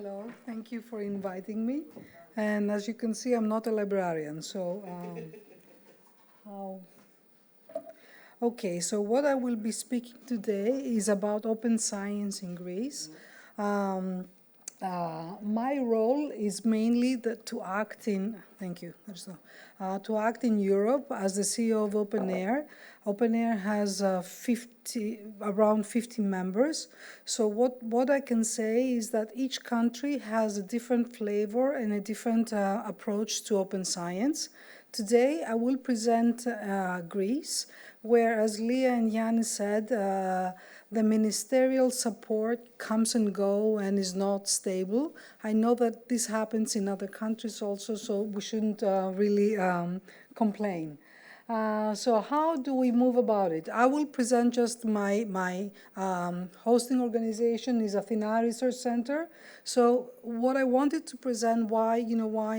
Hello, thank you for inviting me. And as you can see, I'm not a librarian, so how- okay. So what I will be speaking today is about open science in Greece. Um, my role is mainly to act in, thank you, to act in Europe as the CEO of Open Air. Open Air has around 50 members. So what I can say is that each country has a different flavor and a different approach to open science. Today, I will present Greece, where, as Leah and Yannis said, the ministerial support comes and go and is not stable. I know that this happens in other countries also, so we shouldn't really complain. So how do we move about it? I will present just my hosting organization is Athena Research Center. So what I wanted to present, why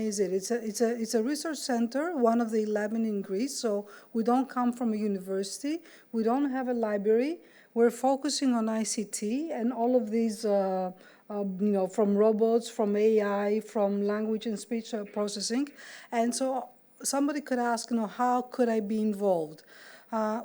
is it? It's a research center, one of the 11 in Greece. So we don't come from a university. We don't have a library. We're focusing on ICT and all of these, from robots, from AI, from language and speech processing. And so somebody could ask, how could I be involved?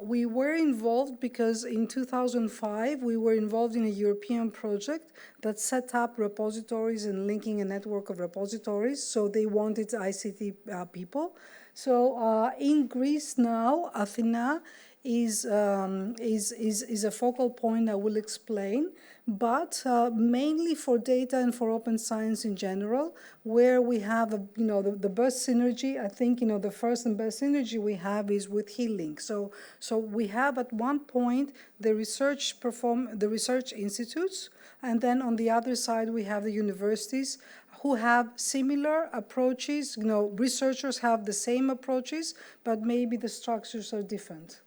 We were involved because in 2005, we were involved in a European project that set up repositories and linking a network of repositories. So they wanted ICT people. So in Greece now, Athena is a focal point I will explain, but mainly for data and for open science in general, where we have the best synergy. I think the first and best synergy we have is with healing. So we have at one point the research institutes, and then on the other side we have the universities who have similar approaches. Researchers have the same approaches, but maybe the structures are different.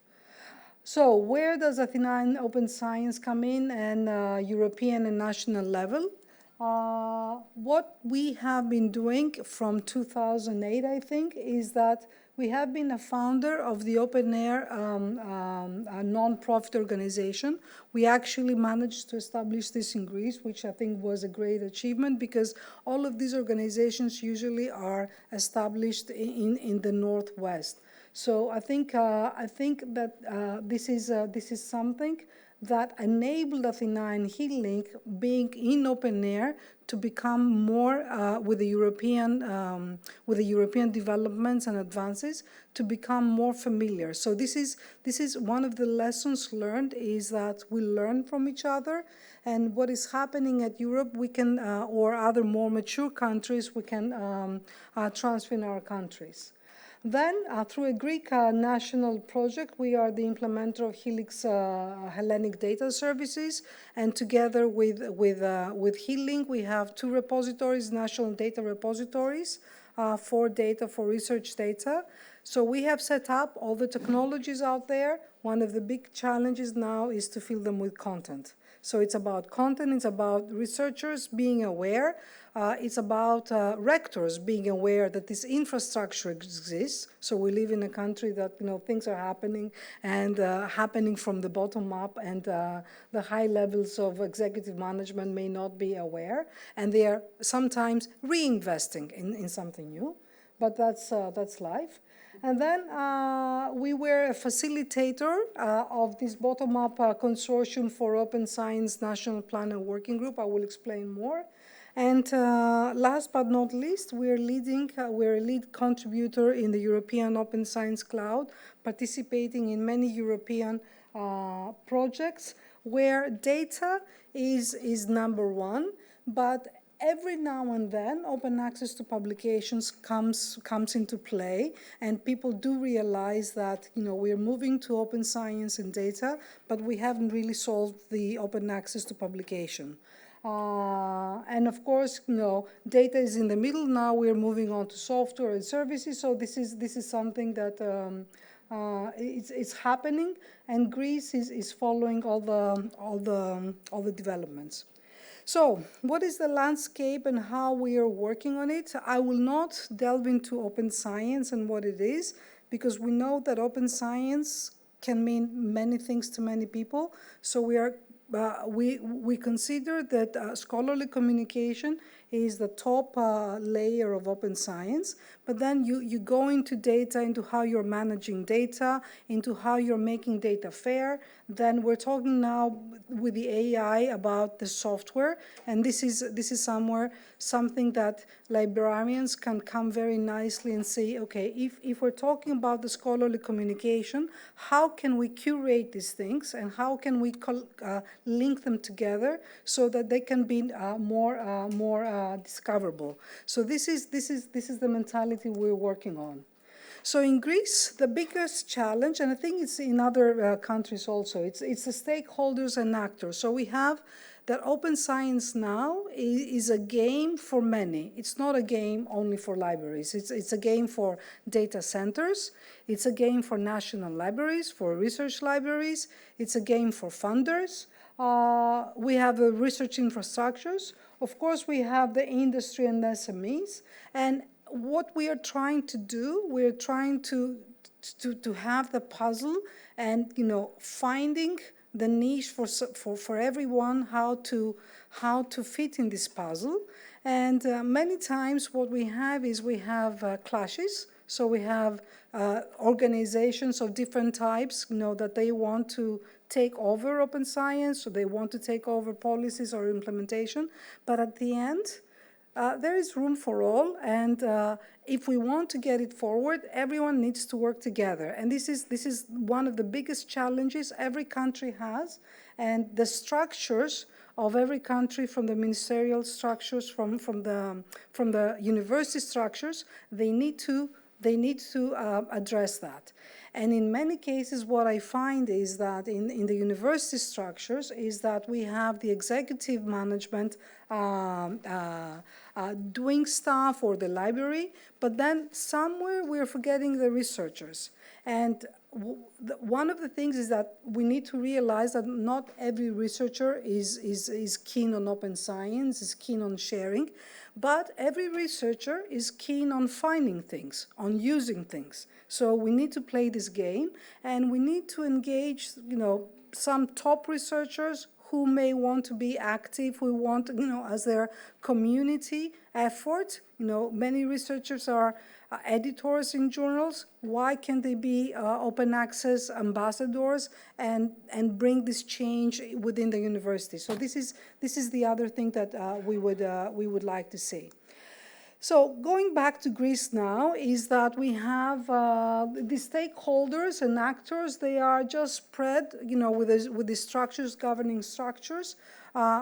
So where does Athena and open science come in, and European and national level? What we have been doing from 2008, I think, is that we have been a founder of the Open Air a non-profit organization. We actually managed to establish this in Greece, which I think was a great achievement, because all of these organizations usually are established in the Northwest. So I think that this is something that enabled Athena and HealLink, being in open air, to become more with the European developments and advances, to become more familiar. So this is one of the lessons learned, is that we learn from each other, and what is happening at Europe we can or other more mature countries we can transfer in our countries. Then, through a Greek national project, we are the implementer of Helix Hellenic Data Services, and together with HealLink, we have 2 repositories, national data repositories, for research data. So we have set up all the technologies out there. One of the big challenges now is to fill them with content. So it's about content, it's about researchers being aware, it's about rectors being aware that this infrastructure exists. So we live in a country that things are happening, and happening from the bottom up, and the high levels of executive management may not be aware, and they are sometimes reinvesting in something new, but that's life. And then we were a facilitator of this bottom-up consortium for open science national plan and working group. I will explain more. And last but not least, we're a lead contributor in the European Open Science Cloud, participating in many European projects where data is number one, but every now and then, open access to publications comes into play, and people do realize that we're moving to open science and data, but we haven't really solved the open access to publication. And of course, data is in the middle. Now we're moving on to software and services. So this is something that it's happening, and Greece is following all the developments. So what is the landscape and how we are working on it? I will not delve into open science and what it is, because we know that open science can mean many things to many people. So we are we consider that scholarly communication is the top layer of open science, but then you go into data, into how you're managing data, into how you're making data fair. Then we're talking now with the AI about the software, and this is something that librarians can come very nicely and say, okay, if we're talking about the scholarly communication, how can we curate these things and how can we link them together so that they can be more discoverable. So this is the mentality we're working on. So in Greece, the biggest challenge, and I think it's in other countries also, it's the stakeholders and actors. So we have that open science now is a game for many. It's not a game only for libraries. It's a game for data centers. It's a game for national libraries, for research libraries. It's a game for funders. We have research infrastructures. Of course, we have the industry and the SMEs. And what we are trying to do, we're trying to have the puzzle and, finding the niche for everyone, how to fit in this puzzle. And many times what we have is we have clashes. So we have organizations of different types, that they want to take over open science, so they want to take over policies or implementation. But at the end, there is room for all, and if we want to get it forward, everyone needs to work together. And this is one of the biggest challenges every country has, and the structures of every country, from the ministerial structures, from the university structures, they need to address that. And in many cases, what I find is that in the university structures is that we have the executive management doing stuff, or the library, but then somewhere we're forgetting the researchers. And one of the things is that we need to realize that not every researcher is keen on open science, is keen on sharing, but every researcher is keen on finding things, on using things. So we need to play this game, and we need to engage, some top researchers who may want to be active, who want, as their community effort. Many researchers are editors in journals. Why can't they be open access ambassadors and bring this change within the university? So this is the other thing that we would like to see. So going back to Greece now is that we have the stakeholders and actors. They are just spread, with the structures, governing structures.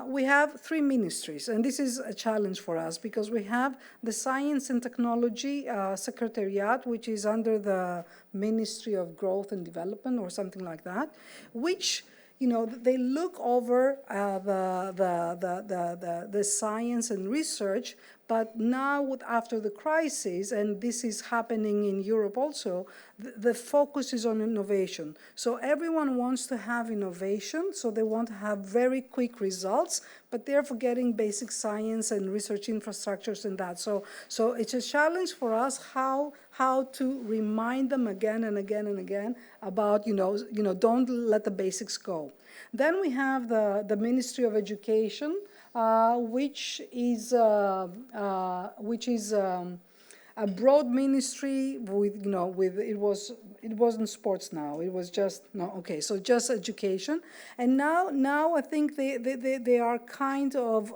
We have 3 ministries, and this is a challenge for us because we have the Science and Technology Secretariat, which is under the Ministry of Growth and Development or something like that, which they look over the science and research. But now, after the crisis, and this is happening in Europe also, the focus is on innovation. So everyone wants to have innovation, so they want to have very quick results, but they're forgetting basic science and research infrastructures and that. So it's a challenge for us how to remind them again and again and again about, don't let the basics go. Then we have the Ministry of Education, which is a broad ministry with it wasn't sports now. It was just so just education. And now I think they are kind of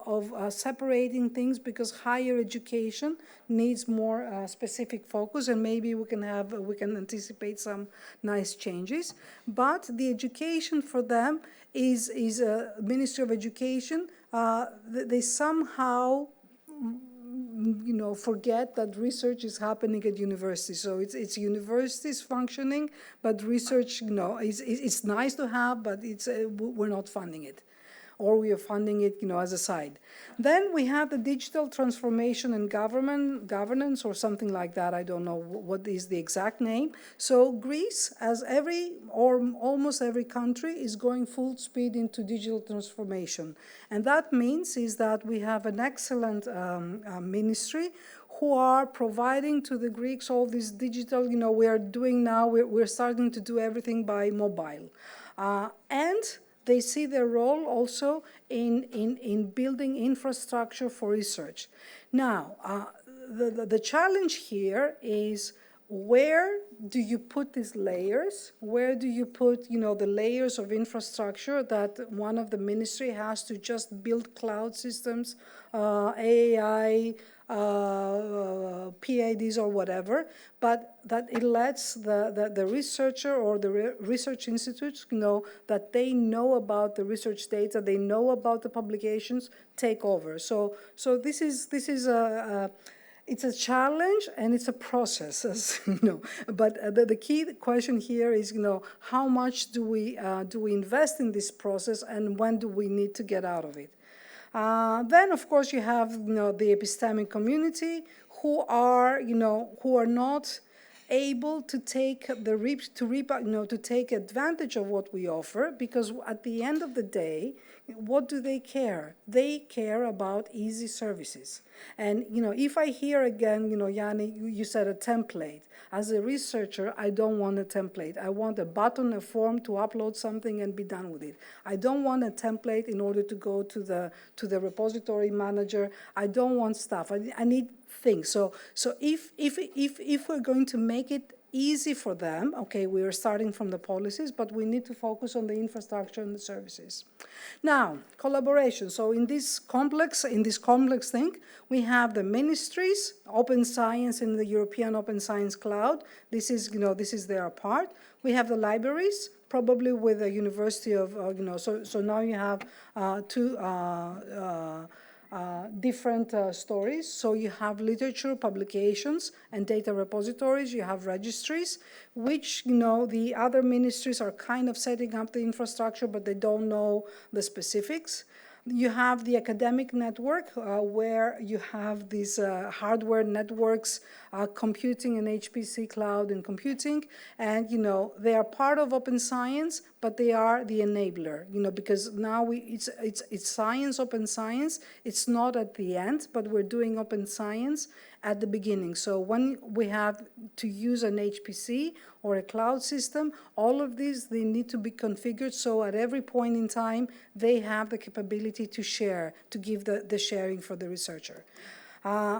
separating things because higher education needs more specific focus, and maybe we can anticipate some nice changes. But the education for them is a Ministry of Education. They somehow forget that research is happening at universities. So it's universities functioning, but research, it's nice to have, but we're not funding it. Or we are funding it, as a side. Then we have the digital transformation and governance or something like that. I don't know what is the exact name. So Greece, as almost every country, is going full speed into digital transformation. And that means is that we have an excellent ministry who are providing to the Greeks all this digital, we're starting to do everything by mobile. And they see their role also in building infrastructure for research. Now, the challenge here is, where do you put these layers? Where do you put, the layers of infrastructure that one of the ministry has to just build cloud systems, AI, PIDs or whatever, but that it lets the researcher or the research institutes know that they know about the research data, they know about the publications, take over. So this is it's a challenge and it's a process, as you know. But the key question here is, how much do we invest in this process, and when do we need to get out of it? Then, of course, you have the epistemic community who are not able to take to take advantage of what we offer, because at the end of the day, what do they care? They care about easy services. And if I hear again, Yanni, you said a template. As a researcher, I don't want a template. I want a button, a form to upload something and be done with it. I don't want a template in order to go to the repository manager. I don't want stuff. I need things. So if we're going to make it easy for them, okay, we are starting from the policies, but we need to focus on the infrastructure and the services. Now, collaboration. So in this complex thing, we have the ministries, Open Science in the European Open Science Cloud. This is their part. We have the libraries, probably with the University of, so now you have two different stories. So you have literature publications and data repositories, you have registries, which, the other ministries are kind of setting up the infrastructure, but they don't know the specifics. You have the academic network, where you have these hardware networks, computing and HPC cloud and computing, and they are part of open science, but they are the enabler, because now it's science, open science. It's not at the end, but we're doing open science at the beginning. So when we have to use an HPC or a cloud system, all of these, they need to be configured so at every point in time, they have the capability to share, to give the sharing for the researcher.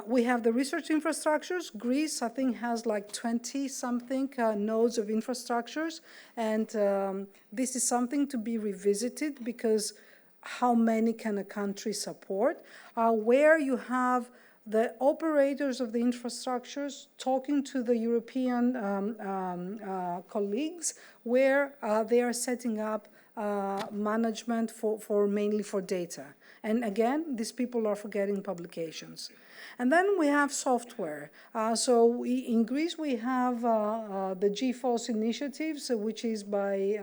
We have the research infrastructures. Greece, I think, has like 20-something nodes of infrastructures, and this is something to be revisited, because how many can a country support? Where you have the operators of the infrastructures talking to the European colleagues, where they are setting up management mainly for data. And again, these people are forgetting publications. And then we have software. In Greece, we have the GFOS initiatives, which is by,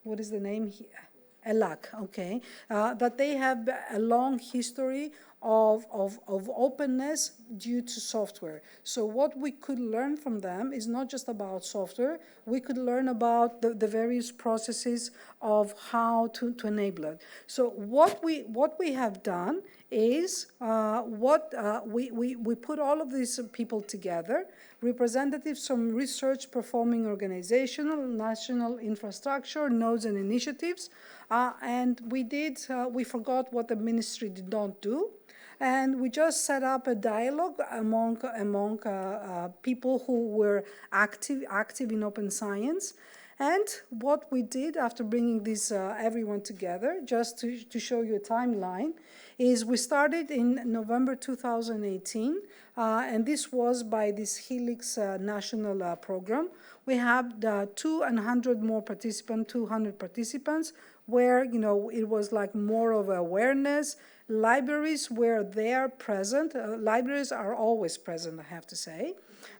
what is the name here? ELAC, okay, that they have a long history of openness due to software. So what we could learn from them is not just about software. We could learn about the various processes of how to enable it. So what we have done is we put all of these people together, representatives from research performing organizational, national infrastructure, nodes and initiatives, and we forgot what the ministry did not do. And we just set up a dialogue among people who were active in open science. And what we did after bringing this everyone together, just to show you a timeline, is we started in November 2018, and this was by this Helix national program. We had 200 more participants, 200 participants, where it was like more of awareness. Libraries were there present. Libraries are always present, I have to say.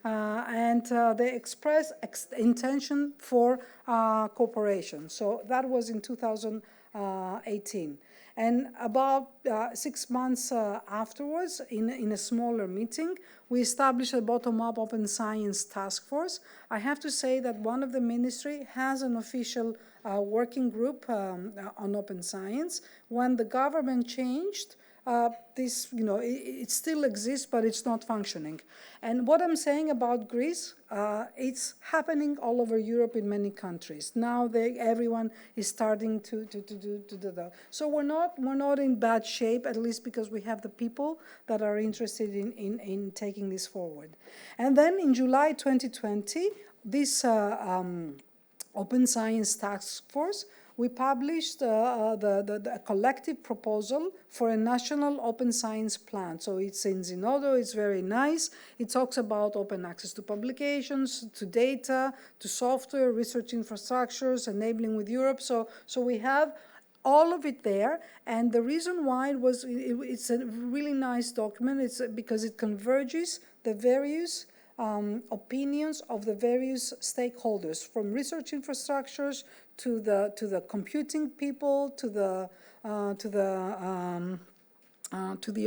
And they express intention for cooperation. So that was in 2018. And about 6 months afterwards, in a smaller meeting, we established a bottom-up open science task force. I have to say that one of the ministry has an official working group on open science. When the government changed, this, it still exists, but it's not functioning. And what I'm saying about Greece, it's happening all over Europe in many countries. Now everyone is starting to do that. So we're not in bad shape, at least because we have the people that are interested in taking this forward. And then in July 2020, this Open Science Task Force, we published a collective proposal for a national open science plan. So it's in Zenodo, it's very nice. It talks about open access to publications, to data, to software, research infrastructures, enabling with Europe. So we have all of it there, and the reason why it's a really nice document, it's because it converges the various opinions of the various stakeholders, from research infrastructures to the computing people, to the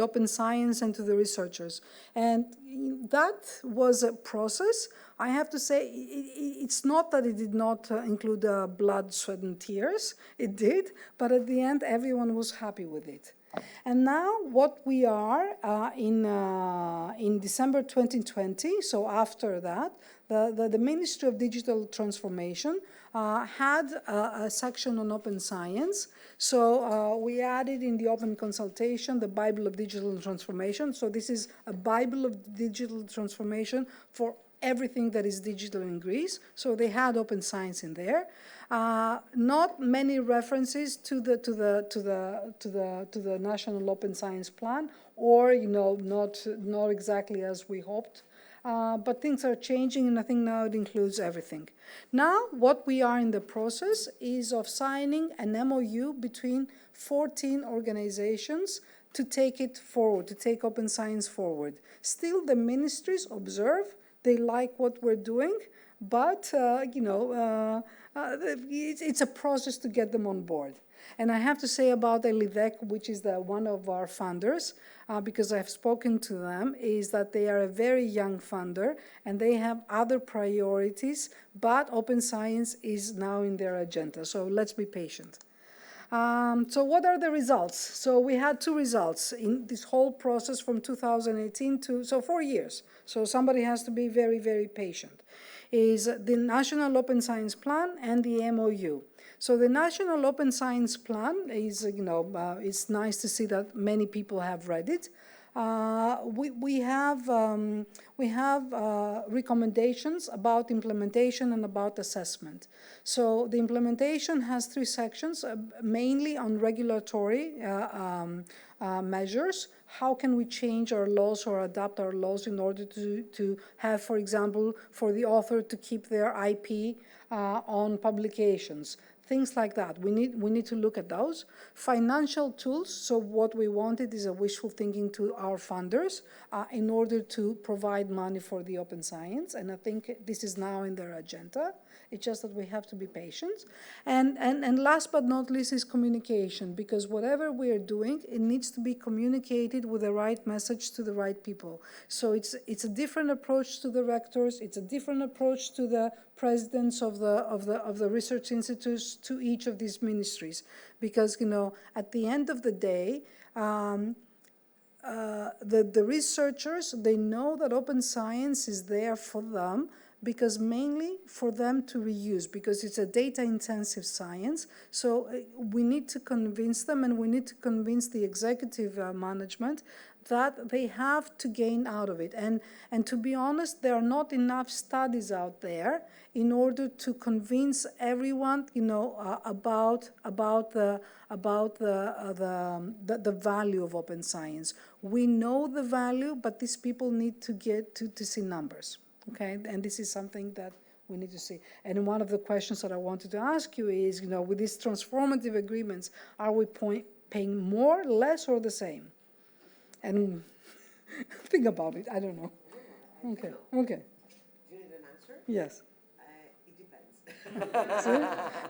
open science, and to the researchers. And that was a process. I have to say, it's not that it did not include blood, sweat, and tears. It did, but at the end, everyone was happy with it. And now what we are in December 2020, so after that, the Ministry of Digital Transformation had a section on open science. So we added in the open consultation the Bible of Digital Transformation. So this is a Bible of digital transformation for everything that is digital in Greece. So they had open science in there. Not many references to the National Open Science Plan, or not exactly as we hoped. But things are changing, and I think now it includes everything. Now, what we are in the process is of signing an MOU between 14 organizations to take it forward, to take open science forward. Still, the ministries observe. They like what we're doing, but it's a process to get them on board. And I have to say about Elidec, which is one of our funders, because I've spoken to them, is that they are a very young funder and they have other priorities, but open science is now in their agenda. So let's be patient. So what are the results? So we had 2 results in this whole process from 2018 so 4 years. So somebody has to be very, very patient. Is the National Open Science Plan and the MOU. So the National Open Science Plan is, it's nice to see that many people have read it. We have recommendations about implementation and about assessment. So the implementation has 3 sections, mainly on regulatory measures. How can we change our laws or adapt our laws in order to have, for example, for the author to keep their IP on publications? Things like that. We need to look at those. Financial tools, so what we wanted is a wishful thinking to our funders in order to provide money for the open science, and I think this is now in their agenda. It's just that we have to be patient. And last but not least is communication, because whatever we are doing, it needs to be communicated with the right message to the right people. So it's a different approach to the rectors, it's a different approach to the presidents of the research institutes, to each of these ministries, because at the end of the day, the researchers, they know that open science is there for them, because mainly for them to reuse, because it's a data-intensive science. So we need to convince them, and we need to convince the executive management that they have to gain out of it. And to be honest, there are not enough studies out there in order to convince everyone, about the value of open science. We know the value, but these people need to get to see numbers. Okay, and this is something that we need to see. And one of the questions that I wanted to ask you is, with these transformative agreements, are we paying more, less, or the same? And think about it. I don't know. Okay. Do you need an answer? Yes. It depends.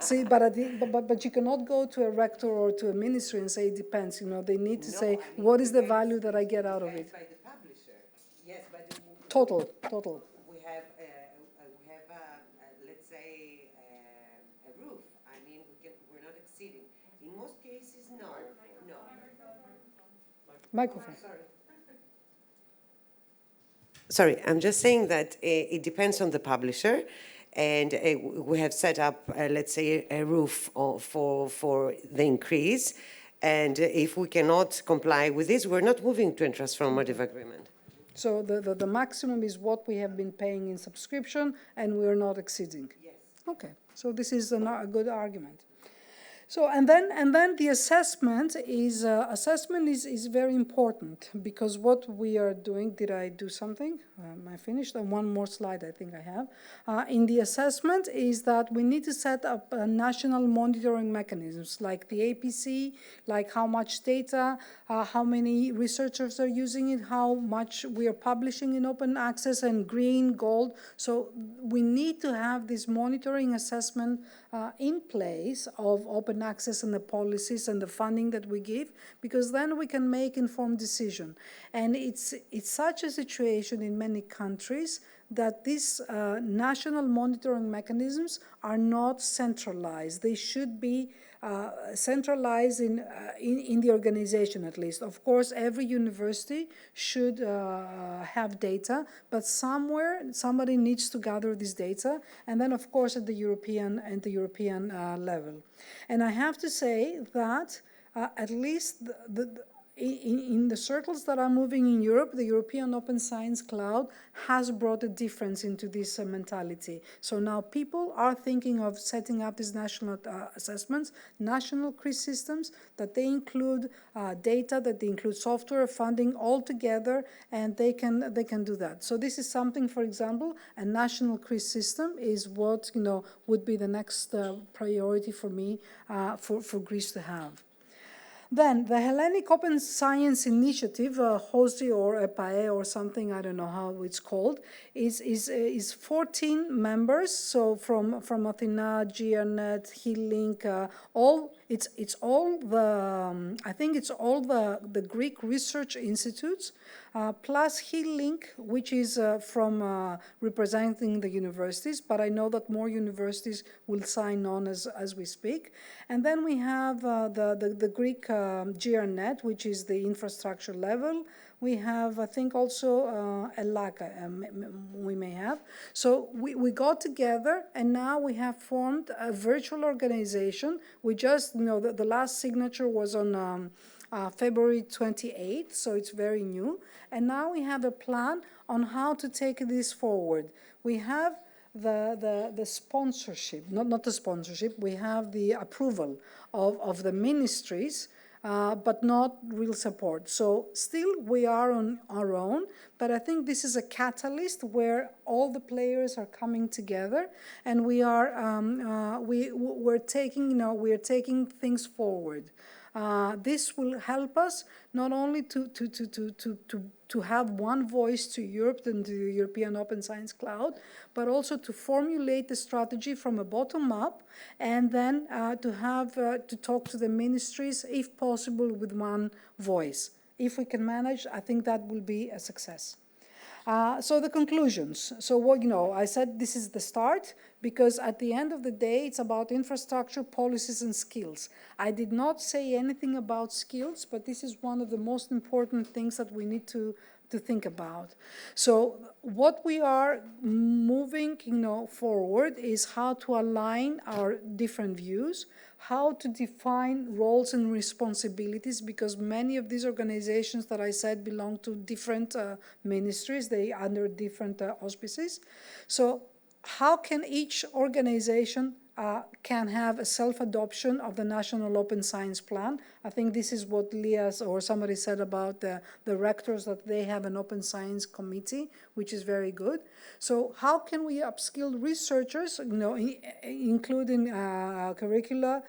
See, but you cannot go to a rector or to a ministry and say it depends. They need to say, what is the value that I get out of it? By the publisher. Yes, but Total. We have let's say a roof. I mean, we're not exceeding. In most cases, no. Microphone. Sorry, I'm just saying that it depends on the publisher, and we have set up, let's say, a roof for the increase, and if we cannot comply with this, we're not moving to a transformative agreement. So the maximum is what we have been paying in subscription, and we're not exceeding. Yes. Okay, so this is a good argument. So and then the assessment is very important, because what we are doing. Did I do something? Am I finished? One more slide I think I have. In the assessment is that we need to set up national monitoring mechanisms like the APC, like how much data, how many researchers are using it, how much we are publishing in open access, and green, gold. So we need to have this monitoring assessment in place of open access and the policies and the funding that we give, because then we can make informed decision. And it's such a situation in many countries that these national monitoring mechanisms are not centralized. They should be centralized in the organization at least. Of course, every university should have data, but somewhere somebody needs to gather this data, and then of course at the European level. And I have to say that at least in the circles that are moving in Europe, the European Open Science Cloud has brought a difference into this mentality. So now people are thinking of setting up these national assessments, national quiz systems, that they include data, that they include software, funding all together, and they can do that. So this is something, for example, a national quiz system is what would be the next priority for me, for Greece to have. Then the Hellenic Open Science Initiative, HOSI or EPAE or something, I don't know how it's called, is 14 members. So from Athena, GRNet, HealLink, it's all the I think it's all the Greek research institutes, plus HealLink, which is from representing the universities. But I know that more universities will sign on as we speak. And then we have the Greek GRNet, which is the infrastructure level. We have, I think, also ELACA, we may have. So we got together, and now we have formed a virtual organization. We just, the last signature was on February 28th, so it's very new. And now we have a plan on how to take this forward. We have the sponsorship, not the sponsorship, we have the approval of the ministries, but not real support. So still we are on our own, but I think this is a catalyst where all the players are coming together, and we are we're taking things forward. This will help us not only to have one voice to Europe and to the European Open Science Cloud, but also to formulate the strategy from a bottom up, and then to talk to the ministries, if possible, with one voice. If we can manage, I think that will be a success. So the conclusions. So I said this is the start, because at the end of the day, it's about infrastructure, policies, and skills. I did not say anything about skills, but this is one of the most important things that we need to think about. So what we are moving forward is how to align our different views, how to define roles and responsibilities, because many of these organizations that I said belong to different ministries, they under different auspices. So how can each organization can have a self-adoption of the National Open Science Plan? I think this is what Lias or somebody said about the rectors, that they have an open science committee, which is very good. So how can we upskill researchers, including curricula,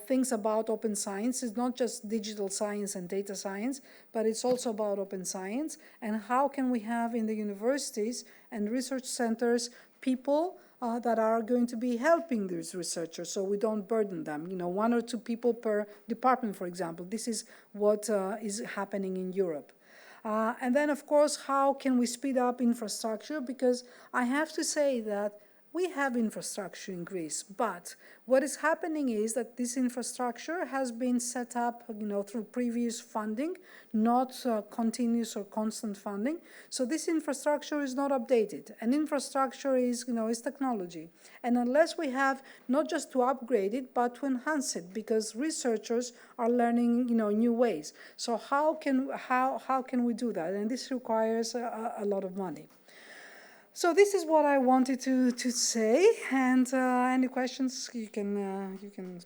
things about open science? It's not just digital science and data science, but it's also about open science. And how can we have in the universities and research centers people that are going to be helping these researchers, so we don't burden them. 1 or 2 people per department, for example. This is what is happening in Europe. And then, of course, how can we speed up infrastructure? Because I have to say that we have infrastructure in Greece, but what is happening is that this infrastructure has been set up, through previous funding, not continuous or constant funding. So this infrastructure is not updated. And infrastructure is, is technology. And unless we have not just to upgrade it, but to enhance it, because researchers are learning, new ways. So how can we do that? And this requires a lot of money. So this is what I wanted to say, and any questions you can